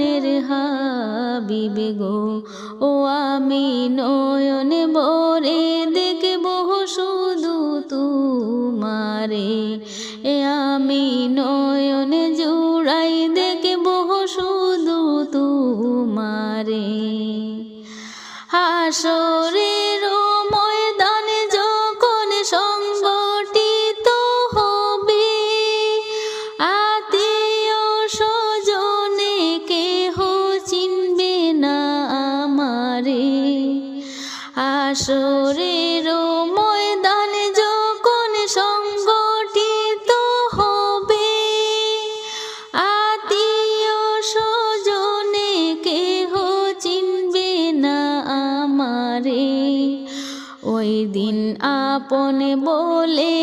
প্রাণের হাবিব গো। ও আমি নয়নে ভরে দেখব শুধু তোমারে, এ আমি নয়নে জুড়াই দেখব শুধু তোমারে। হাসরের ময়দানে যখন সংগঠিত হবে, আত্মীয় স্বজনে কেহ চিনবে না আমারে। হাসরের ময়দানে যখন সংগঠিত হবে, আত্মীয় স্বজনে কেহ চিনবে না আমারে। ওই দিন আপন বলে